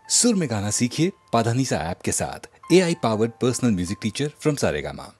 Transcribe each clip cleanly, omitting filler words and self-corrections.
सुर में गाना सीखिए पाधानीसा ऐप के साथ। AI powered personal music teacher from Saregama.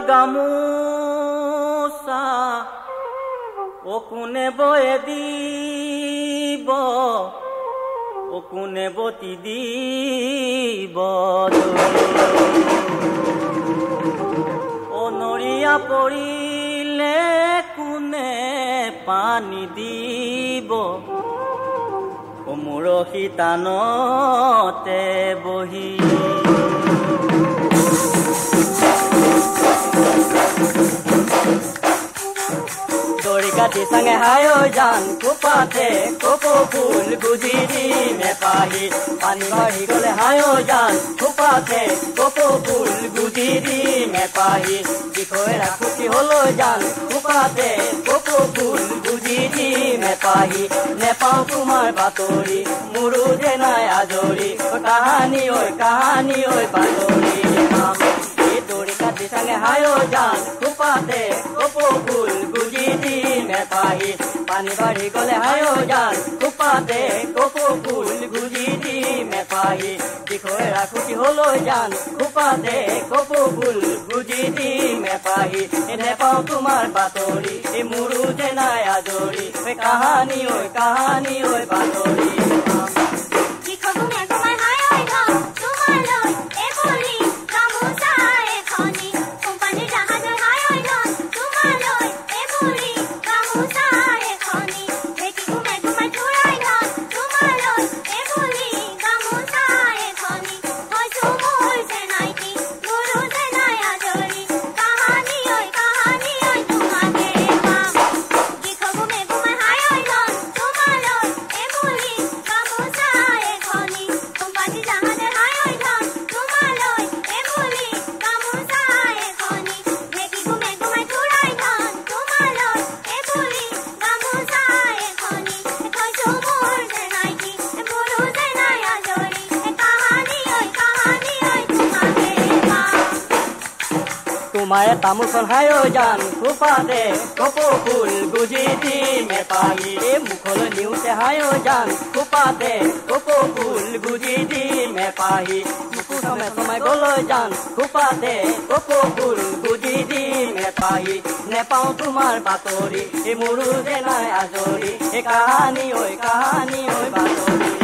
গামোচা ও কোনে বয়ে দিব ও কোনে বতি দিব ও নৰিয়া পৰিলে কোনে পানী দিব ও মুৰখি তানতে বহি দড়ি কাটি संगे हायो जान कुपाते कोको फूल गुजिरी में पाही पानी बाढ़ी गले हायो जान कुपाते कोको फूल गुजिरी में पाही दिखोएरा खुशी होलो जान कुपाते कोको फूल गुजिरी में पाही ने पाओ तुम्हार बातोरी मुरु जे नया जोड़ी कहानी ओए बातोरी दौड़ी काटी संगे हायो जान कुपाते कोको फूल गुजिरी में पाही पानी बाढ़ी गले हायो जान कुपाते कोको फूल गुजिरी में पाही दिखोएरा खुशी होलो जान कुपाते कोको फूल गुजिरी में पाही इन्हें पाओ तुम्हार बातोरी ए मुरु जे नया जोड़ी कहानी ओए बातोरी तुम्हारे तामुल सन हायो जान कुपाते कोको फूल गुजिरी में पाही मुखल न्यूते हायो जान कुपाते कोको फूल गुजिरी में पाही मुकु समय गोलो जान कुपाते कोको फूल गुजिरी में पाही ने पाऊं तुम्हार बातोरी ए मुरु जे नया जोड़ी ए कहानी ओए बातोरी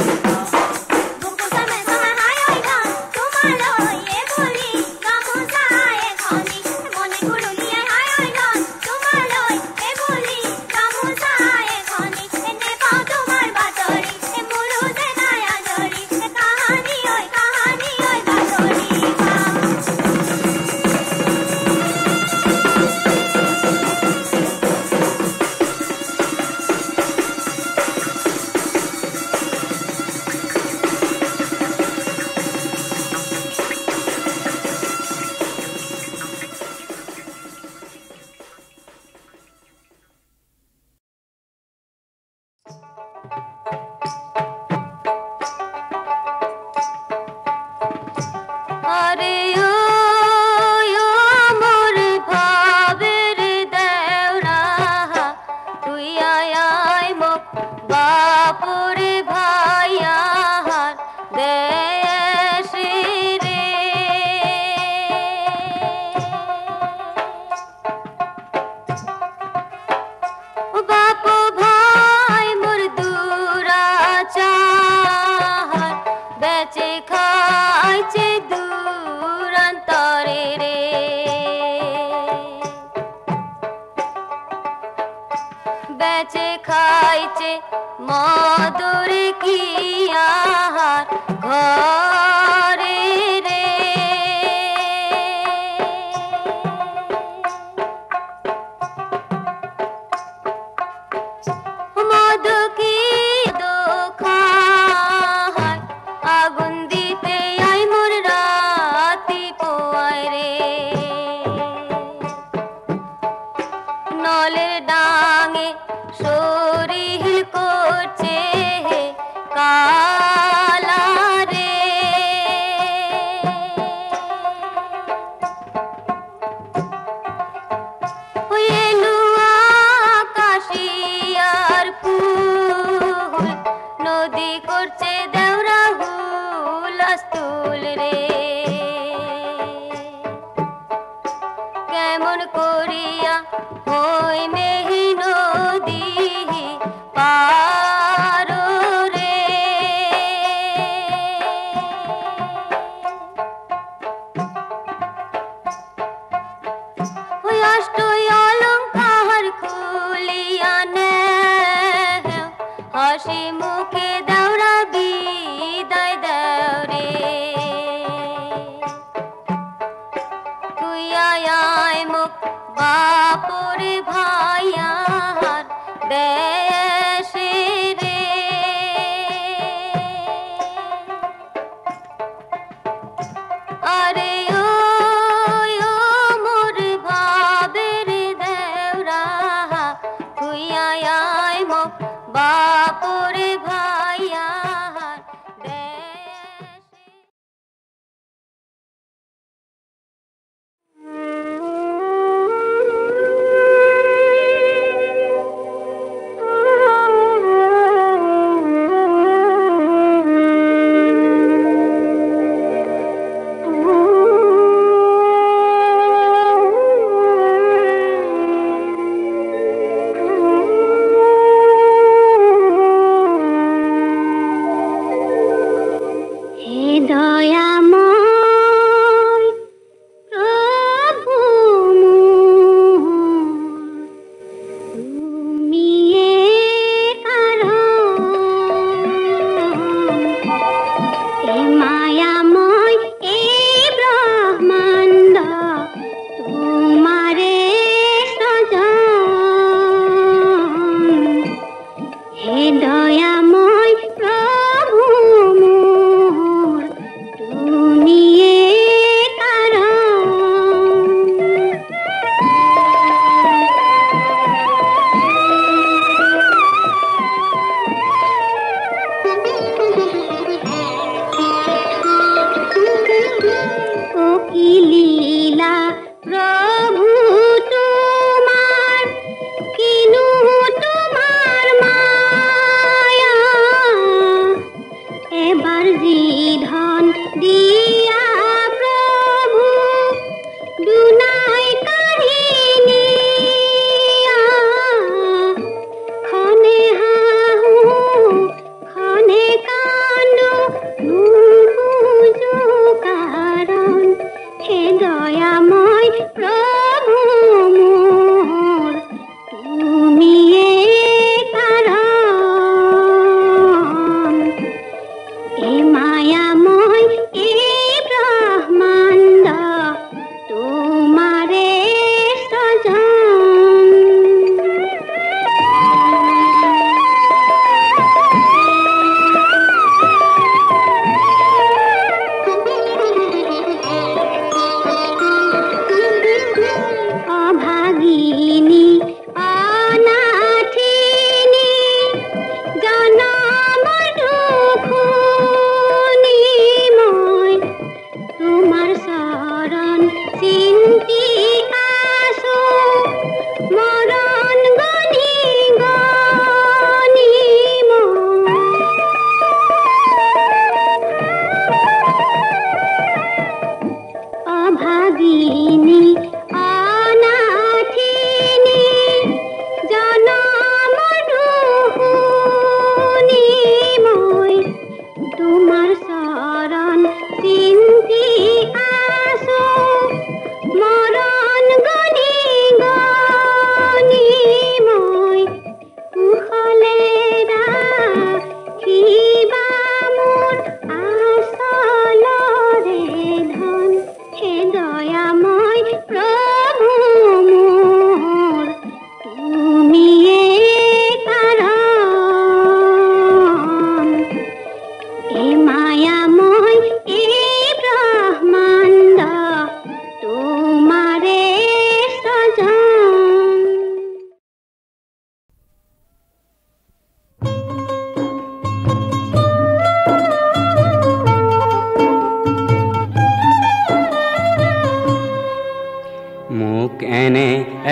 বেচে খাইছে মধুর কি আহার ঘরে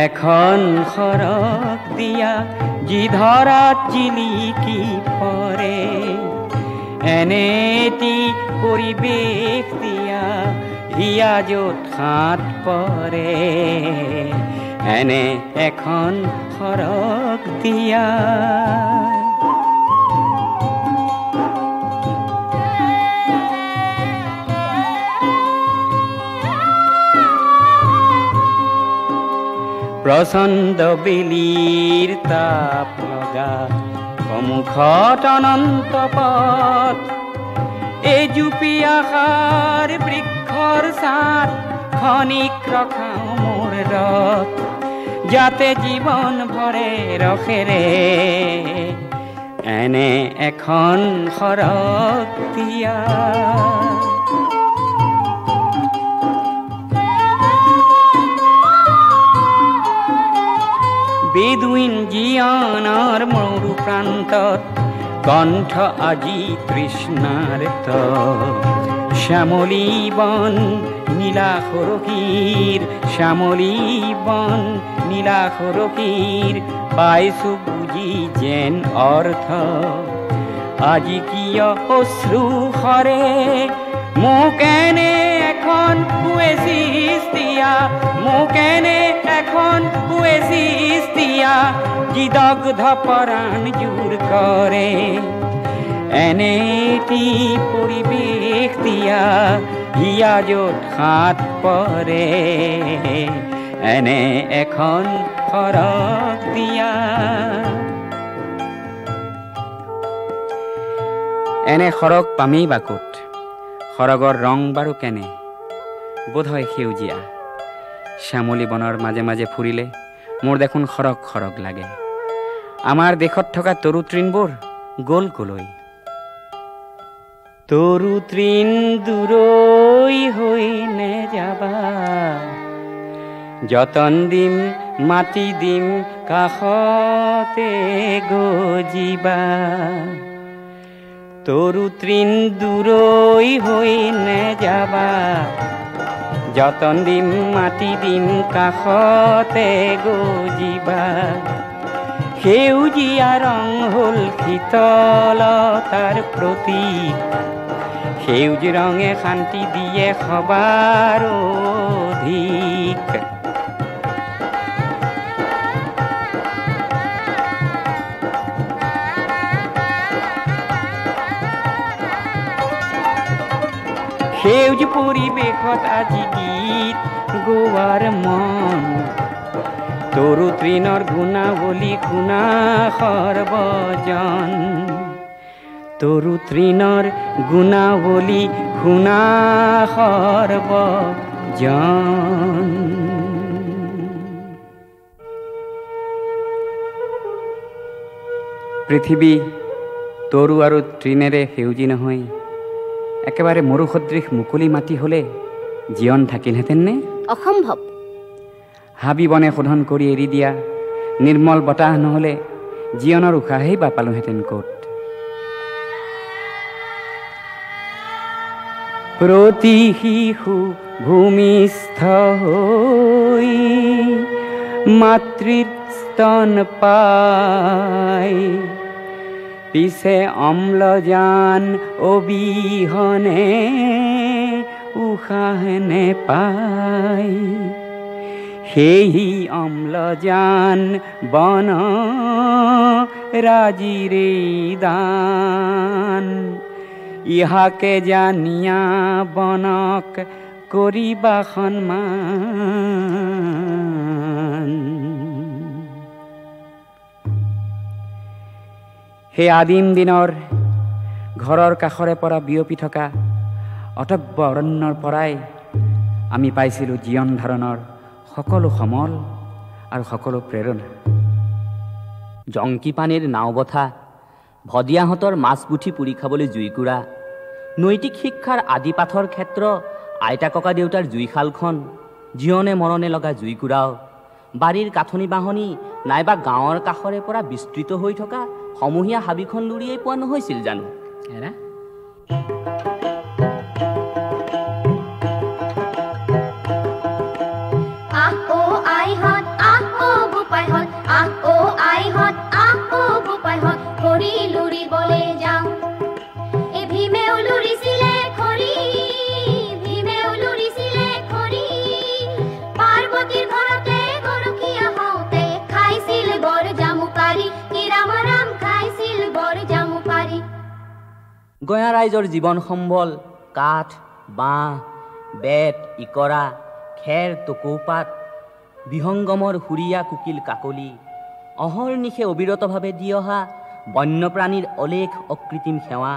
এখন খৰক দিয়া যি ধৰাত জিলিকি পৰে এনেটি পৰিৱেশ দিয়া হিয়া য'ত হাত পৰে এনে এখন খৰক দিয়া প্ৰচণ্ড বেলিৰ তাপ লগা সন্মুখত অনন্ত পথ এই জুপি আশাৰ বৃক্ষৰ ছাট খনিক ৰখাও মোৰ ৰথ যাতে জীৱন ভৰে ৰখেৰে এনে এখন খৰক দিয়া প্ৰান্তত কণ্ঠ আজি তৃষ্ণাৰ শ্যামলী বন নীলা সৰসীৰ শ্যামলী বন নীলা সৰসীৰ পাইছো বুজি যেন অৰ্থ আজি কিয় অশ্ৰু সৰে মোক এনে এখন ওয়েসিস দিয়া মোক এনে এখন ওয়েসিস দিয়া যি দগ্ধ পৰাণ জোৰ কৰে এনেটি পৰিৱেশ দিয়া হিয়া য'ত হাত পৰে এনে এখন ফৰক দিয়া এনে সৰগ পামেই বা ক'ত সৰগৰ ৰং বাৰু কেনে বোধহয় সেউজীয়া শ্যামলী বনৰ মাজে মাজে ফুৰিলে মোৰ দেখোন সৰগ সৰগ লাগে আমাৰ দেশত থকা তৰু তৃণবোৰ গ'ল কলৈ তৰু তৃণ দূৰৈ হৈ নেযাবা যতন দিম মাটি দিম কাষতে গজিবা তৰু তৃণ দূৰৈ হৈ নেযাবা যতন দিম মাটি দিম কাষতে গজিবা সেউজীয়া ৰং হ'ল শীতলতাৰ প্ৰতীক সেউজ ৰঙে শান্তি দিয়ে সবাৰ অধিক সেউজ পৰিৱেশত আজি গীত গোৱাৰ মন তৰু তৃণৰ গুণাৱলী শুনা সৰ্বজন তৰু তৃণৰ গুণাৱলী শুনা সৰ্বজন পৃথিৱী তৰু আৰু তৃণেৰে সেউজী নহয় একেবাৰে মৰুসদৃশ মুকলি মাটি হ'লে জীৱন থাকিলহেঁতেন নে অসম্ভৱ হাবি বনে শোধন কৰি এৰি দিয়া নিৰ্মল বতাহ নহ'লে জীৱনৰ উশাহেই বা পালোহেঁতেন ক'ত প্ৰতি শিশু ভূমিষ্ঠ হৈ মাতৃৰ স্তন পায় পিছে অম্লজান অবিহনে উশাহ নেপায় সেই অম্লজান বন ৰাজিৰে দান ইহাকে জানিয়া বনক কৰিবা সন্মান সেই আদিম দিনৰ ঘৰৰ কাষৰে পৰা বিয়পি থকা অটব্য অৰণ্যৰ পৰাই আমি পাইছিলোঁ জীৱন ধাৰণৰ সকলো সমল আৰু সকলো প্ৰেৰণা জংকি পানীৰ নাও বঠা ভদিয়াহঁতৰ মাছ পুঠি পুৰি খাবলৈ জুইকুৰা নৈতিক শিক্ষাৰ আদি পাঠৰ ক্ষেত্ৰ আইতা ককা দেউতাৰ জুইশালখন জীৱনে মৰণে লগা জুইকুৰাও বাৰীৰ কাঠনি বাহনি নাইবা গাঁৱৰ কাষৰে পৰা বিস্তৃত হৈ থকা সমূহীয়া হাবিখন লুৰিয়াই পোৱা নহৈছিল জানো এৰা গঞা ৰাইজৰ জীৱন সম্বল কাঠ বাঁহ বেত ইকৰা খেৰ টকৌপাত বিহংগমৰ সুৰীয়া কুকিল কাকলি অহৰ্নিশে অবিৰতভাৱে দি অহা বন্যপ্ৰাণীৰ অলেখ অকৃত্ৰিম সেৱা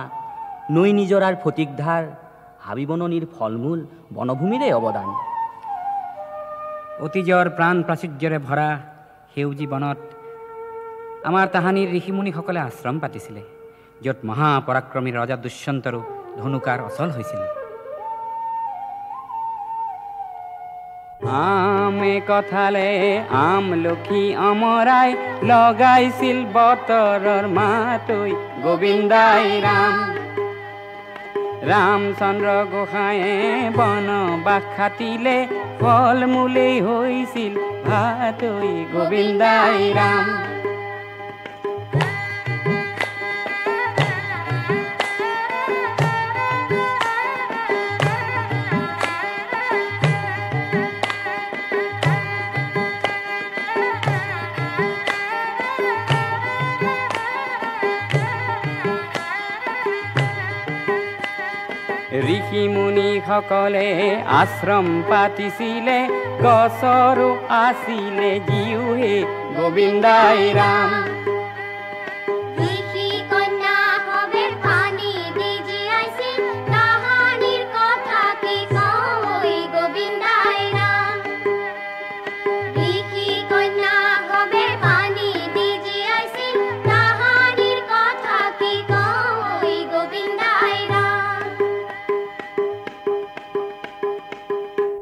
নৈ নিজৰাৰ ফটিকধাৰ হাবি বননিৰ ফলমূল বনভূমিৰে অৱদান অতীজৰ প্ৰাণ প্ৰাচুৰ্যৰে ভৰা সেউজী বনত আমাৰ তাহানিৰ ঋষিমুনিসকলে আশ্ৰম পাতিছিলে য'ত মহাপৰাক্ৰমী ৰজা দুষ্যন্তৰো ধনুকাৰ অচল হৈছিল আমে কঁঠালে আমলখি অমৰাই লগাইছিল বতৰৰ মাতৈ গোবিন্দাই ৰাম। ৰামচন্দ্ৰ গোসাঁয়ে বনবাস খাটিলে ফল মূলেই হৈছিল ভাতৈ গোবিন্দাই ৰাম। ঋষি মুনিসকলে আশ্ৰম পাতিছিলে গছৰো আছিলে জীউহে গোবিন্দাই ৰাম।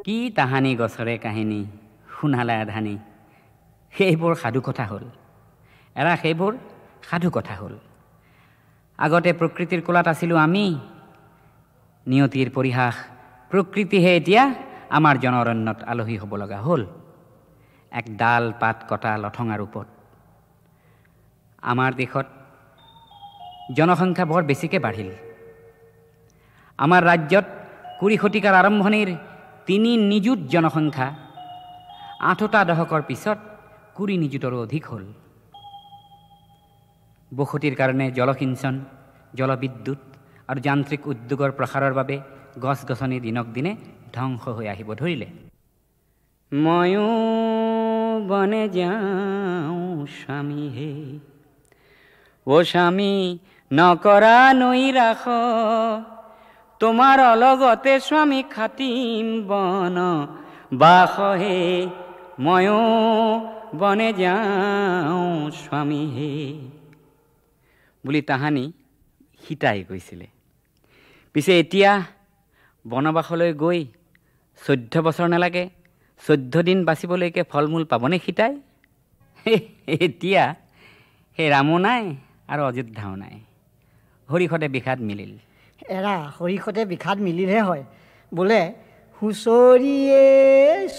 কি তাহানি গছৰে কাহিনী শুনালে আধানি, সেইবোৰ সাধু কথা হ'ল। এৰা সেইবোৰ সাধু কথা হ'ল। আগতে প্ৰকৃতিৰ কোলাত আছিলোঁ আমি, নিয়তিৰ পৰিহাস প্ৰকৃতিহে এতিয়া আমাৰ জনঅৰণ্যত আলহী হ'ব লগা হ'ল এক ডাল পাত কটা লঠঙা ৰূপত। আমাৰ দেশত জনসংখ্যা বৰ বেছিকৈ বাঢ়িল। আমাৰ ৰাজ্যত ২০ শতিকাৰ আৰম্ভণিৰ ৩ নিযুত জনসংখ্যা ৮টা দশকৰ পিছত ২০ নিযুতৰো অধিক হ'ল। বসতিৰ কাৰণে জলসিঞ্চন, জলবিদ্যুৎ আৰু যান্ত্ৰিক উদ্যোগৰ প্ৰসাৰৰ বাবে গছ গছনি দিনক দিনে ধ্বংস হৈ আহিব ধৰিলে। ময়ো বনে যাওঁ স্বামী হে, ও স্বামী নকৰা নৈৰাস, তোমাৰ অলগতে স্বামী খাটিম বন বাস হে, ময়ো বনে যাওঁ স্বামী হে বুলি তাহানি সীতাই কৈছিলে। পিছে এতিয়া বনবাসলৈ গৈ 14 বছৰ নালাগে, 14 দিন বাচিবলৈকে ফল মূল পাবনে সীতাই? এতিয়া সেই ৰামো নাই আৰু অযোধ্যাও নাই, হৰিষতে বিষাদ মিলিল। এৰা হৰিষতে বিষাদ মিলিলহে হয়। বোলে হুঁচৰিয়ে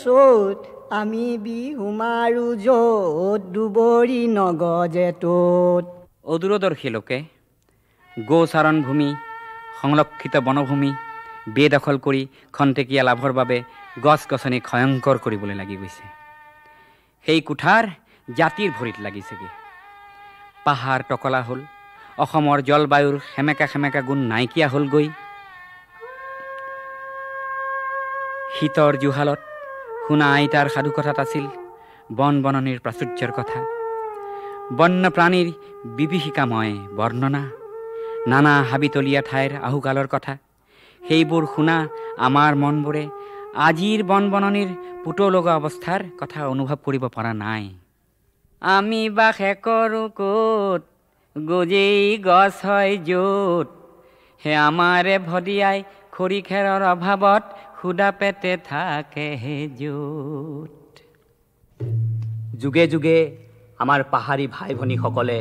চ'ত আমি বিহু মাৰো য'ত, দুবৰি নগজে ত'ত। অদূৰদৰ্শী লোকে গোচাৰণ ভূমি, সংৰক্ষিত বনভূমি বেদখল কৰি খন্তেকীয়া লাভৰ বাবে গছ গছনি ক্ষয়ংকৰ কৰিবলৈ লাগি গৈছে। সেই কুঠাৰ জাতিৰ ভৰিত লাগিছেগৈ। পাহাৰ টকলা হ'ল, অসমৰ জলবায়ুৰ সেমেকা সেমেকা গুণ নাইকিয়া হ'লগৈ। শীতৰ জুহালত শুনা আইতাৰ সাধুকথাত আছিল বন বননিৰ প্ৰাচুৰ্যৰ কথা, বন্যপ্ৰাণীৰ বিভীষিকাময় বৰ্ণনা, নানা হাবিতলীয়া ঠাইৰ আহুকালৰ কথা। সেইবোৰ শুনা আমাৰ মনবোৰে আজিৰ বন বননিৰ পুতলগা অৱস্থাৰ কথা অনুভৱ কৰিব পৰা নাই। আমি বাসে কৰোঁ ক'ত, গজেই গছ হয় য'ত, হে আমাৰে ভদিয়াই খৰি খেৰৰ অভাৱত সুদা পেটে থাকে হে য'ত। যুগে যুগে আমাৰ পাহাৰী ভাই ভনীসকলে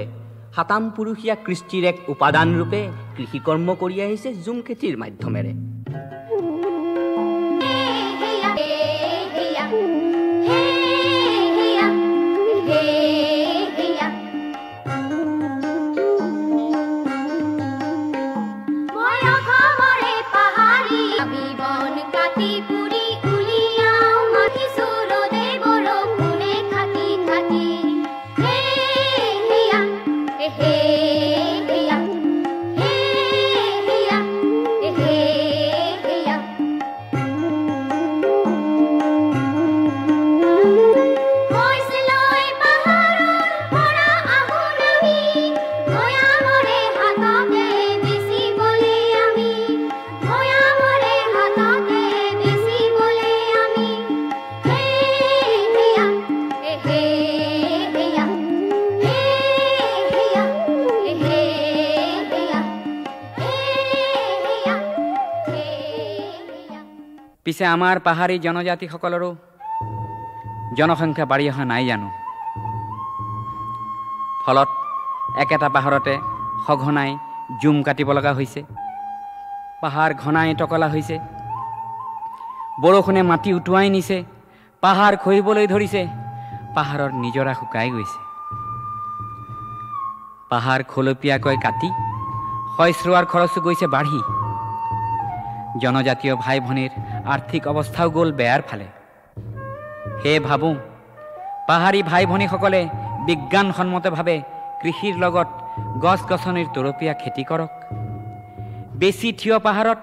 সাতাম পুৰুষীয়া কৃষ্টিৰ এক উপাদান ৰূপে কৃষিকৰ্ম কৰি আহিছে জুম খেতিৰ মাধ্যমেৰে। পিছে আমাৰ পাহাৰী জনজাতিসকলৰো জনসংখ্যা বাঢ়ি অহা নাই জানো? ফলত একেটা পাহাৰতে সঘনাই জুম কাটিব লগা হৈছে। পাহাৰ ঘনাই টকলা হৈছে। বৰষুণে মাটি উটুৱাই নিছে। পাহাৰ খহিবলৈ ধৰিছে। পাহাৰৰ নিজৰা শুকাই গৈছে। পাহাৰ খলপীয়াকৈ কাটি শইচৰোৱাৰ খৰচো গৈছে বাঢ়ি। জনজাতীয় ভাই ভনীৰ আৰ্থিক অৱস্থাও গ'ল বেয়াৰ ফালে। সেয়ে ভাবোঁ পাহাৰী ভাই ভনীসকলে বিজ্ঞানসন্মতভাৱে কৃষিৰ লগত গছ গছনিৰ তৰপীয়া খেতি কৰক। বেছি থিয় পাহাৰত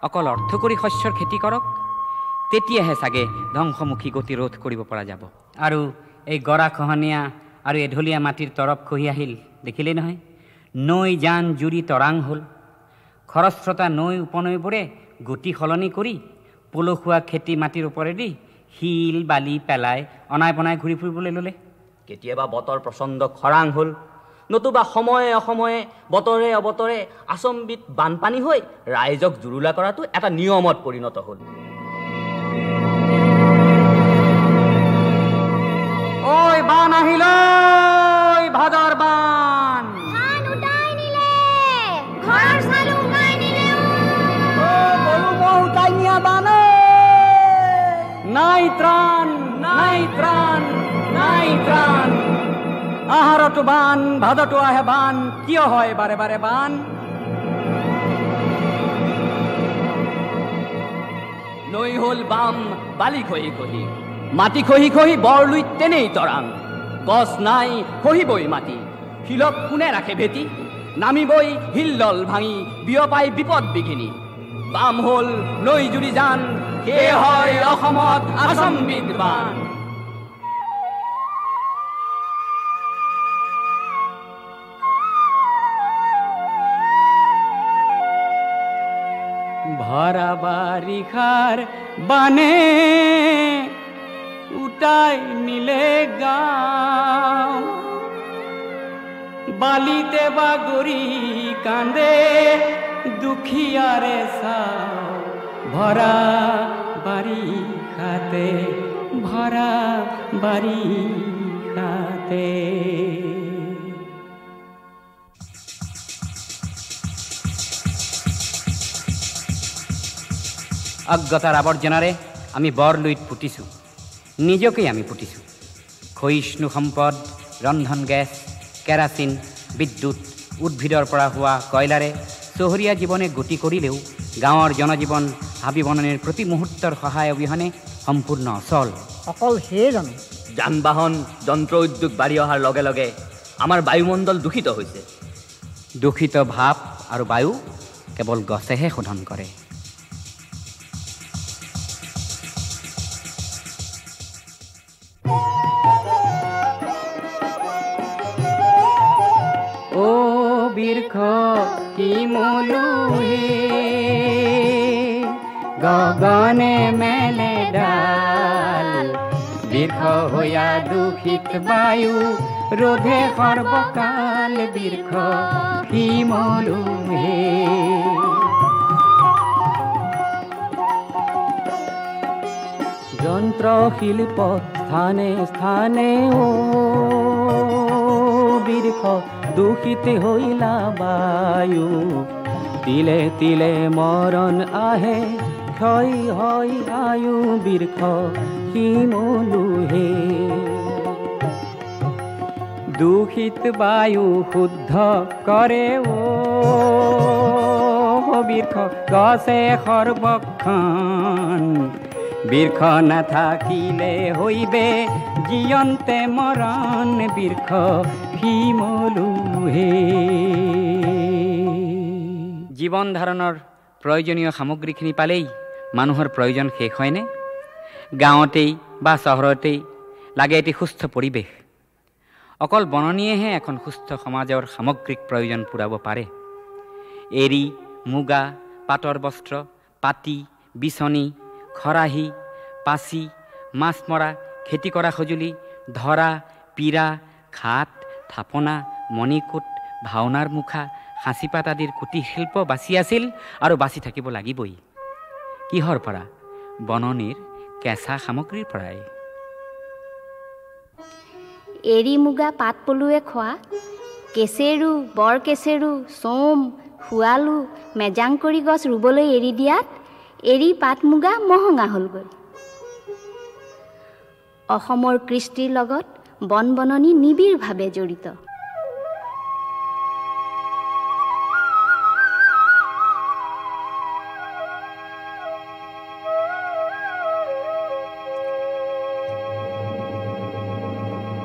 অকল অৰ্থ কৰি শস্যৰ খেতি কৰক। তেতিয়াহে চাগে ধ্বংসমুখী গতি ৰোধ কৰিব পৰা যাব। আৰু এই গৰা খহনীয়া আৰু এঢলীয়া মাটিৰ তৰপ খহি আহিল দেখিলেই নহয়। নৈ জান জুৰি তৰাং হ'ল। খৰস্ৰোতা নৈ উপনৈবোৰে গতি সলনি কৰি পলসুৱা খেতি মাটিৰ ওপৰেদি শিল বালি পেলাই অনাই বনাই ঘূৰি ফুৰিবলৈ ল'লে। কেতিয়াবা বতৰ প্ৰচণ্ড খৰাং হ'ল, নতুবা সময়ে অসময়ে বতৰে অবতৰে আচম্বিত বানপানী হৈ ৰাইজক জুৰুলা কৰাটো এটা নিয়মত পৰিণত হ'ল। ঐ বান আহিল, ভাদৰ বান। নাই ত্ৰাণ, নাই ত্ৰাণ, নাই ত্ৰাণ। আহাৰতো বান, ভাদতো আহে বান, কিয় হয় বাৰে বাৰে বান? নৈ হ'ল বাম, বালি খহি খহি, মাটি খহি খহি বৰলুইত তেনেই তৰাং। গছ নাই, খহিবই মাটি, শিলক কোনে ৰাখে ভেটি? নামিবই শিলডল ভাঙি, বিয়পাই বিপদ বিঘিনি। বাম হ'ল নৈ জুৰি জান, সেয়ে হয় অসমত আচম্বিত বান। ভরা বারিখার বানে উঠাই নিলে গাঁও, বালিতে বাগরি কান্দে দুখিয়ারে সাও। ভরা বাড়ি খাতে, ভরা বাড়ি খাতে। অজ্ঞতাৰ আৱৰ্জনাৰে আমি বৰলুইত পুতিছোঁ, নিজকেই আমি পুতিছোঁ। ক্ষয়িষ্ণু সম্পদ, ৰন্ধন গেছ, কেৰাচিন, বিদ্যুৎ, উদ্ভিদৰ পৰা হোৱা কয়লাৰে চহৰীয়া জীৱনে গতি কৰিলেও গাঁৱৰ জনজীৱন হাবি বননিৰ প্ৰতি মুহূৰ্তৰ সহায় অবিহনে সম্পূৰ্ণ অচল। অকল সেয়ে জানো? যান বাহন যন্ত্ৰ উদ্যোগ বাঢ়ি অহাৰ লগে লগে আমাৰ বায়ুমণ্ডল দূষিত হৈছে। দূষিত ভাপ আৰু বায়ু কেৱল গছেহে শোধন কৰে। বৃক্ষ কি মলুহে গগনে মেলে ডাল, বৃক্ষ হইয়া দূষিত বায়ু রোধে সর্বকাল। বৃক্ষ কি মলুহে যন্ত্র শিল্প স্থানে স্থানে ও বৃক্ষ দূষিত হইলা বায়ু। তিলে তিলে মরণ আহে, ক্ষয় হয় আয়ু। বৃক্ষ কি মলুহে দূষিত বায়ু শুদ্ধ কৰে ও বৃক্ষ গছে সৰ্বক্ষণ। বৃক্ষ নাথাকিলে হইবে জীয়ন্তে মৰণ। বৃক্ষ কি মলুহে জীৱন ধাৰণৰ প্ৰয়োজনীয় সামগ্ৰীখিনি পালেই মানুহৰ প্ৰয়োজন শেষ হয়নে? গাঁৱতেই বা চহৰতেই লাগে এটি সুস্থ পৰিৱেশ। অকল বননীয়েহে এখন সুস্থ সমাজৰ সামগ্ৰিক প্ৰয়োজন পূৰাব পাৰে। এৰী, মুগা, পাটৰ বস্ত্ৰ, পাতি, বিচনী, খৰাহী, পাচি, মাছ মৰা, খেতি কৰা সঁজুলি, ধৰা, পীৰা, খাট, থাপনা, মণিকোট, ভাওনাৰ মুখা, সাঁচিপাত আদিৰ কুটিৰ শিল্প বাচি আছিল আৰু বাচি থাকিব লাগিবই। কিহৰ পৰা? বননিৰ কেঁচা সামগ্ৰীৰ পৰাই। এৰী মুগা পাত পলুৱে খোৱা কেচেৰু বৰ কেচেৰু চোম শুৱালু মেজাংকৰি গছ ৰুবলৈ এৰি দিয়াত এৰী পাত মুগা মহঙা হ'লগৈ। অসমৰ কৃষ্টিৰ লগত বন বননি নিবিড়ভাৱে জড়িত।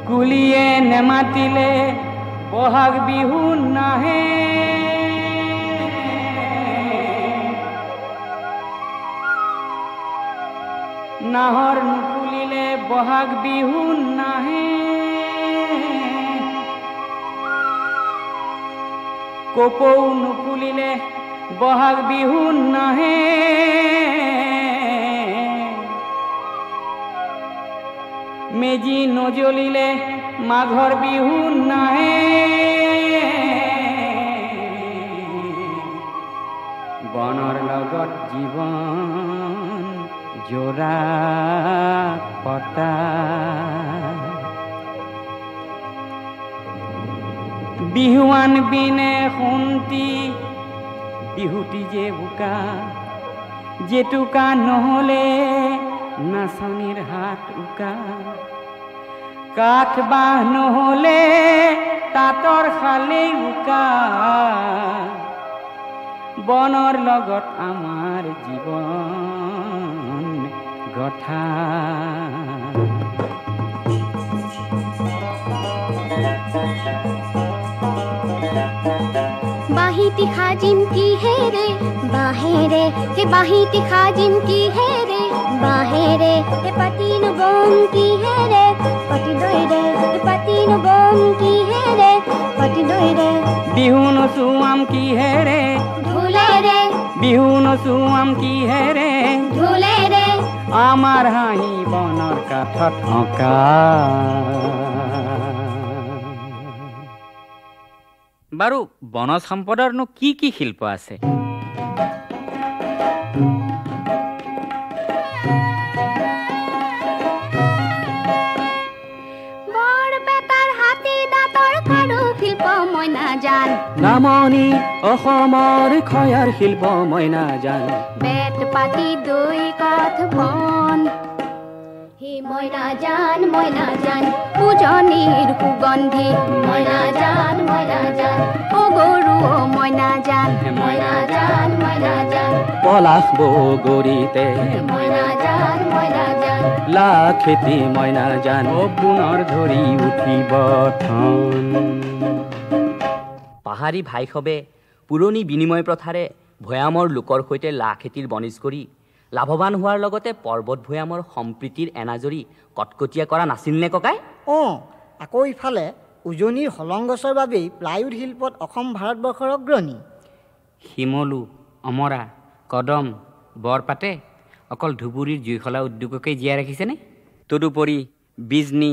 কুলিয়ে নেমাতিলে বহাগ বিহু নাহে, নাহৰ নুফুলিলে বহাগ বিহু নাহে, কপৌ নুফুলিলে বহাগ বিহু নাহে, মেজি নজ্বলিলে মাঘৰ বিহু নাহে, বনৰ লগত জীৱন জোৰা পতা, বিহুৱান বিনে শুন্তি বিহুটি যে বোকা, জেতুকা নহ'লে নাচনীৰ হাত উকা, কাঠ বাঁহ নহ'লে তাঁতৰ শালে উকা, বনৰ লগত আমাৰ জীৱন গঠা। বাহিতি সাজিম কিহেৰে বাঁহেৰে, হে বাহিতি সাজিম কিহেৰে বাঁহেৰে, হে পাতি নবম কিহেৰে পাতি দৈৰে, হে পাতি নবম কিহেৰে পাতি দৈৰে, বিহু নচুৱাম কিহেৰে ঢোলেৰে, বিহু নচুৱাম কিহেৰে ঢোলেৰে, আমাৰ হাঁহি বনৰ কাঠত অঁকা। বাৰু বনজ সম্পদৰনো কি কি শিল্প আছে? বৰপেটাৰ হাতী দাঁতৰ কাৰু শিল্প মই নাজান, নামনি অসমৰ খয়াৰ শিল্প মই নাজান, বেত পাতি দৈ কাঠ বন হে মই নাজান উজনিৰ সুগন্ধি মই নাজান অ গৰু মই নাজান পলাশ বগৰীতে মই নাজান লা খেতি মই নাজান, পুনৰ ধৰি উঠিব থন। পাহাৰী ভাইসৱে পুৰণি বিনিময় প্ৰথাৰে ভৈয়ামৰ লোকৰ সৈতে লা খেতিৰ বনিজ কৰি লাভৱান হোৱাৰ লগতে পৰ্বত ভৈয়ামৰ সম্প্ৰীতিৰ এনাজৰি কটকটীয়া কৰা নাছিল নে ককাই? আকৌ ইফালে উজনিৰ হলং গছৰ বাবেই প্লাইউড শিল্পত অসম ভাৰতবৰ্ষৰ অগ্ৰণী। শিমলু অমৰা কদম বৰপাতে অকল ধুবুৰীৰ জুইশলা উদ্যোগকেই জীয়াই ৰাখিছেনে? তদুপৰি বিজনী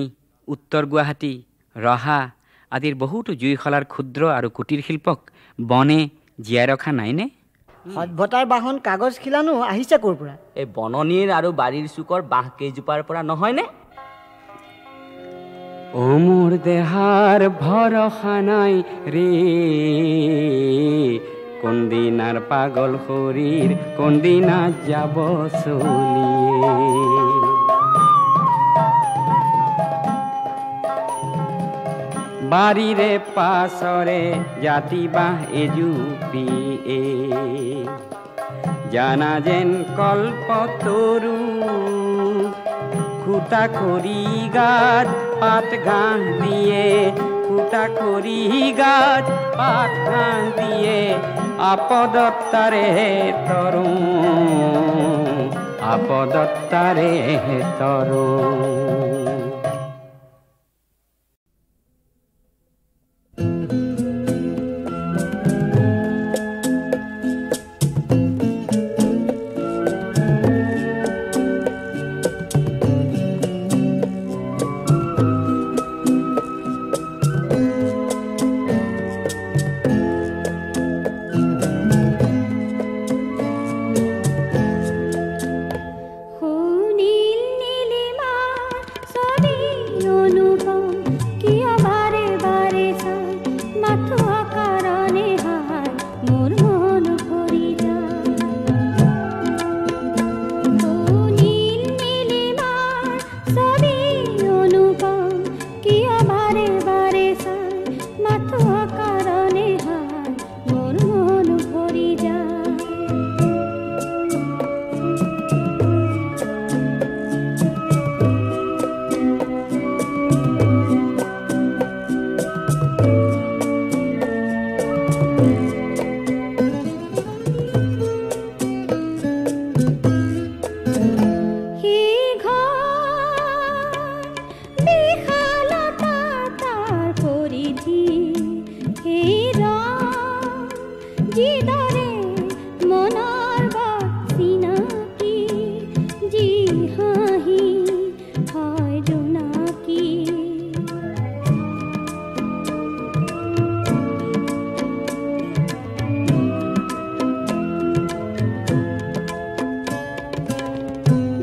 উত্তৰ গুৱাহাটী ৰহা আদিৰ বহুতো জুইশলাৰ ক্ষুদ্ৰ আৰু কুটিৰ শিল্পক বনে জীয়াই ৰখা নাইনে? সভ্যতাৰ বাহন কাগজ খিলানো আহিছে ক'ৰ পৰা? এই বননিৰ আৰু বাৰীৰ চুকৰ বাঁহ কেইজোপাৰ পৰা নহয়নে? ও মোৰ দেহাৰ ভৰসা নাই ৰে, কোনদিনাৰ পাগল শৰীৰ কোনদিনা যাব চলিয়ে, বাৰীৰে পাছৰে জাতি বাঁহ এজুপিয়ে, জানা যেন কল্পতৰু খুটা খৰি গাত পাত ঘাঁহ দিয়ে, খুটা খৰি গাত পাত ঘাঁহ দিয়ে, আপদত্তাৰে তৰু আপদত্তাৰে তৰু। সুনীল নীলিমা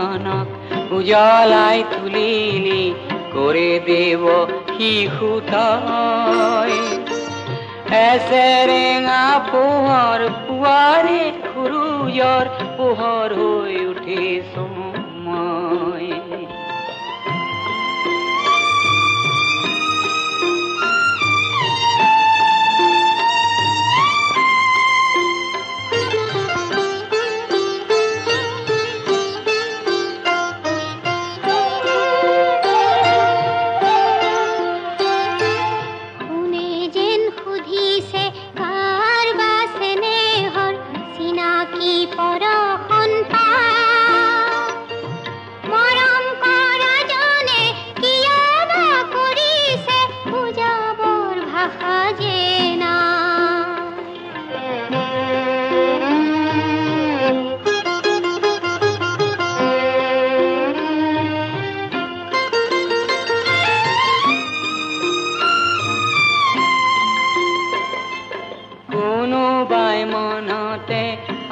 নয়নক উজলাই তুলিলি কৰে দেব শিশু তই এসেৰেঙা পোহৰ পুৱাৰে সূৰ্যৰ পোহৰ হৈ উঠিছো মই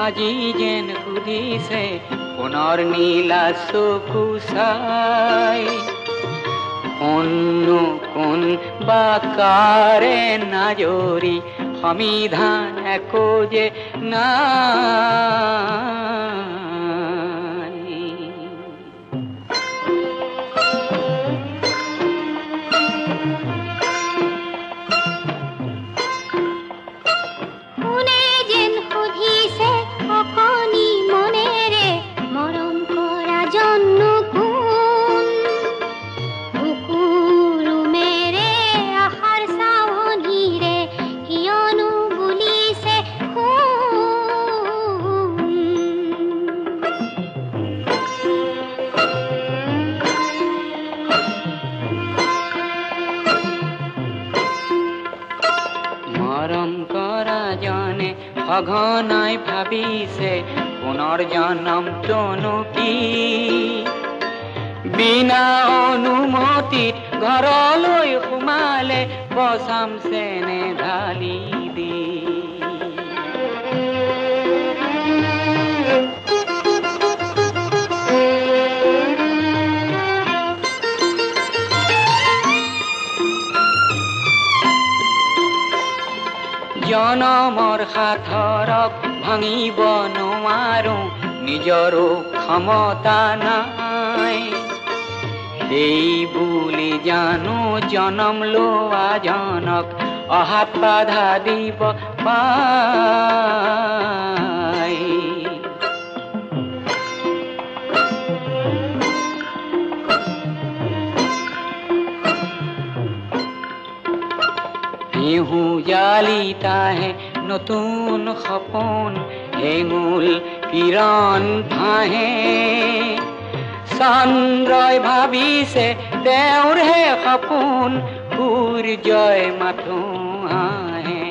আজি যেন সুধিছে পুনৰ নীলা চকু চাই কোননো কোন বাকাৰে নাজৰি সমিধান একো যে নাই সঘনাই ভাবিছে পুনৰ জনমটোনো কি বিনা অনুমতিত ঘৰলৈ সোমালে পচাম চেনে ঢালি দি জনমৰ সাথৰক ভাঙিব নোৱাৰো নিজৰো ক্ষমতা নাই সেই বুলি জানো জনম লোৱা জনক অহাত বাধা দিব পাই বিহু জালিতাহে নতুন সপোন হেঙুল কিৰণ ভাহে চন্দ্ৰই ভাবিছে তেওঁৰহে সপোন সূৰ্যই মাথো আহে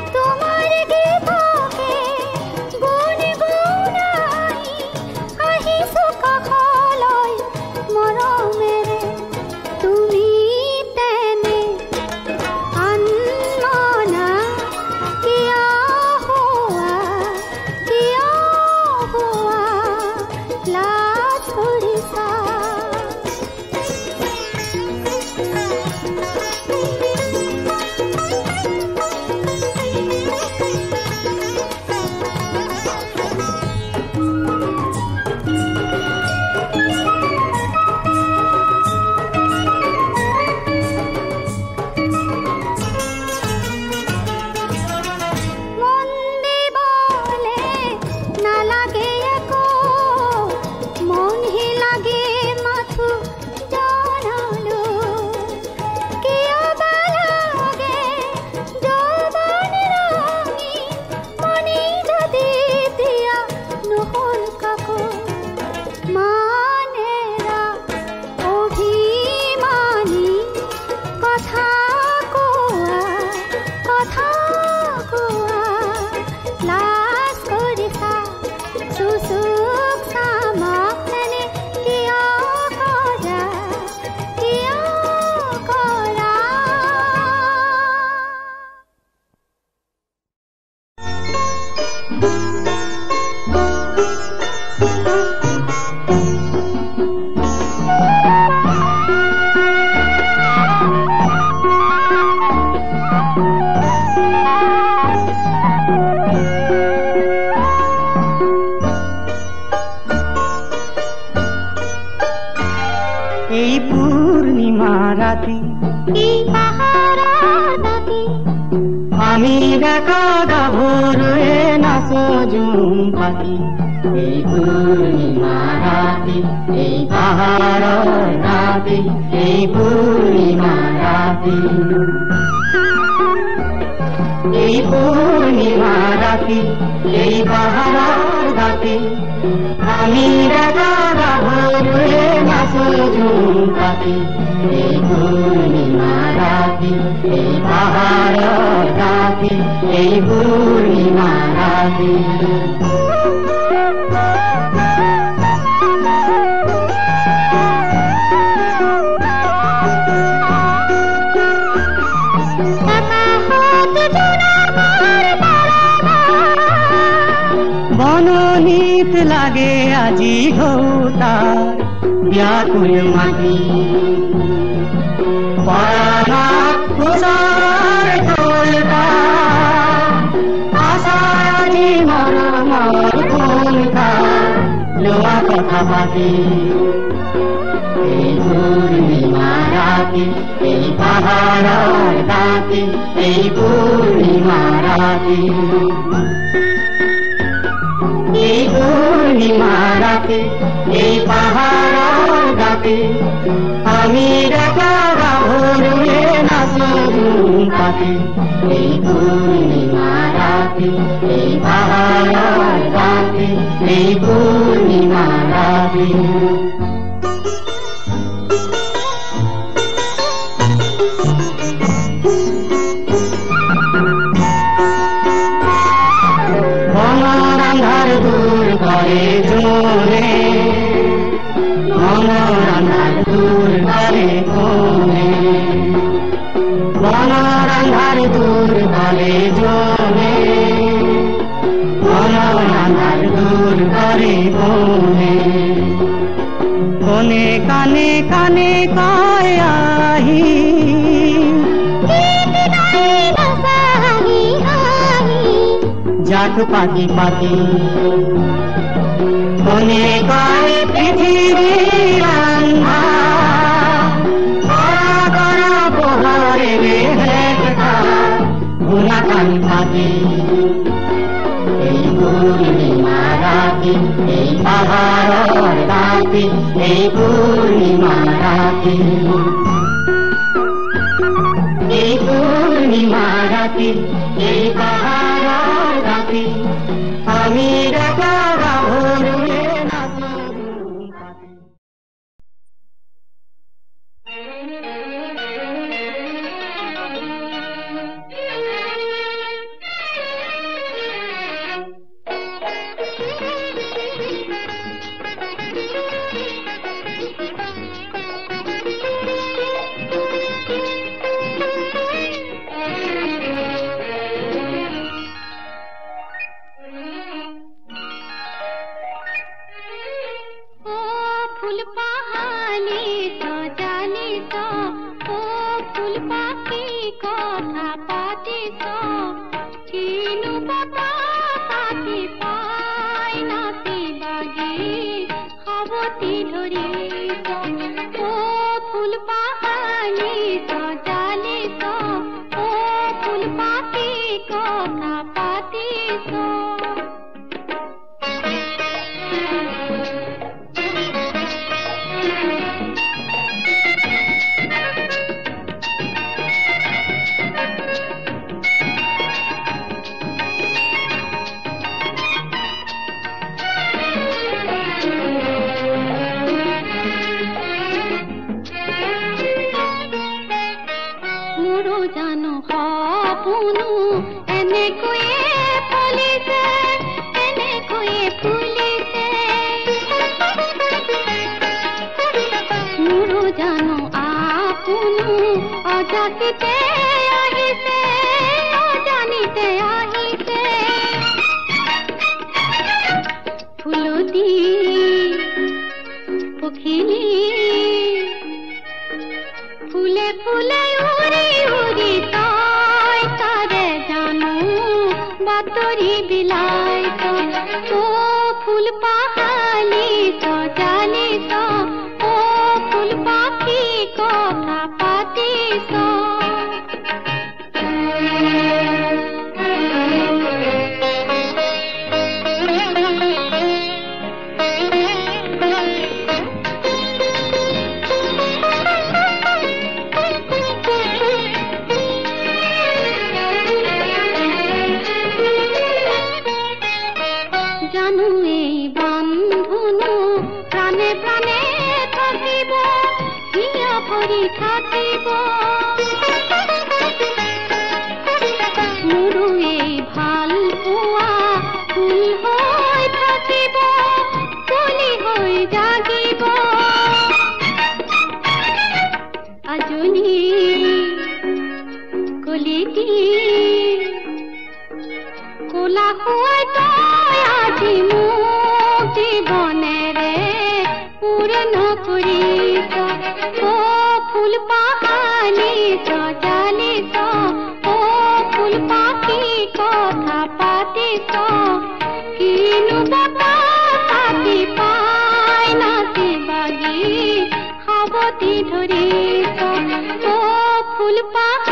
তোমাৰ গীত আমি দেখা গাভৰুৱে নাচো জুম পাতি এই পূৰ্ণিমা ৰাতি এই পাহাৰৰ ৰাতি এই পূৰ্ণিমা ৰাতি এই পূৰ্ণিমা ৰাতি এই পাহাৰৰ ৰাতি আমি দেখা গাভৰুৱে নাচো জুম পাতি এই পূৰ্ণিমা ৰাতি এই পাহাৰৰ ৰাতি এই পূৰ্ণিমা ৰাতি বননীত লাগে আজি ঘৌতাৰ ব্যাকুল মাটি পৰাণাত ওচৰ কলতা আশাৰী মৰমৰ ভূমিকা লোৱা কথা পাতি এই পূৰ্ণিমা ৰাতি এই পাহাৰৰ ৰাতি এই পূৰ্ণিমা ৰাতি এই পূৰ্ণিমা ৰাতি এই পাহাৰৰ ৰাতি আমি দেখা গাভৰুৱে নাচো জুম পাতি এই পূৰ্ণিমা ৰাতি এই পাহাৰৰ ৰাতি এই পূৰ্ণিমা ৰাতি দূৰ কৰে জোনে মনৰ আন্ধাৰ দূৰ কৰে কোনে মনৰ আন্ধাৰ দূৰ কৰে জোনে মনৰ আন্ধাৰ দূৰ কৰে কোনে কোনে কানে কানে কয় আহি জাক পাতি পাতি কোনে কয় পৃথিৱীৰ আন্ধাৰ পোহৰেৰে হেঁচা ঘূৰা কান পাতি এই পূৰ্ণিমা ৰাতি এই পাহাৰৰ ৰাতি এই পূৰ্ণিমা ৰাতি এই পূৰ্ণিমা ৰাতি এই পাহাৰৰ ৰাতি আমি দেখা গাভৰুৱে নাচো জুম পাতি কলিটি কোলা খুৱাই তই আজি মোক জীৱনেৰে পূৰ্ণ কৰিছ অ ফুল পাহালি সজালিছ অ ফুল পাখি কথা পাতিছ কিনো বতাহ পাতি পাই নাচি বাগি সাৱতি ধৰিছ অ ফুল পাহালি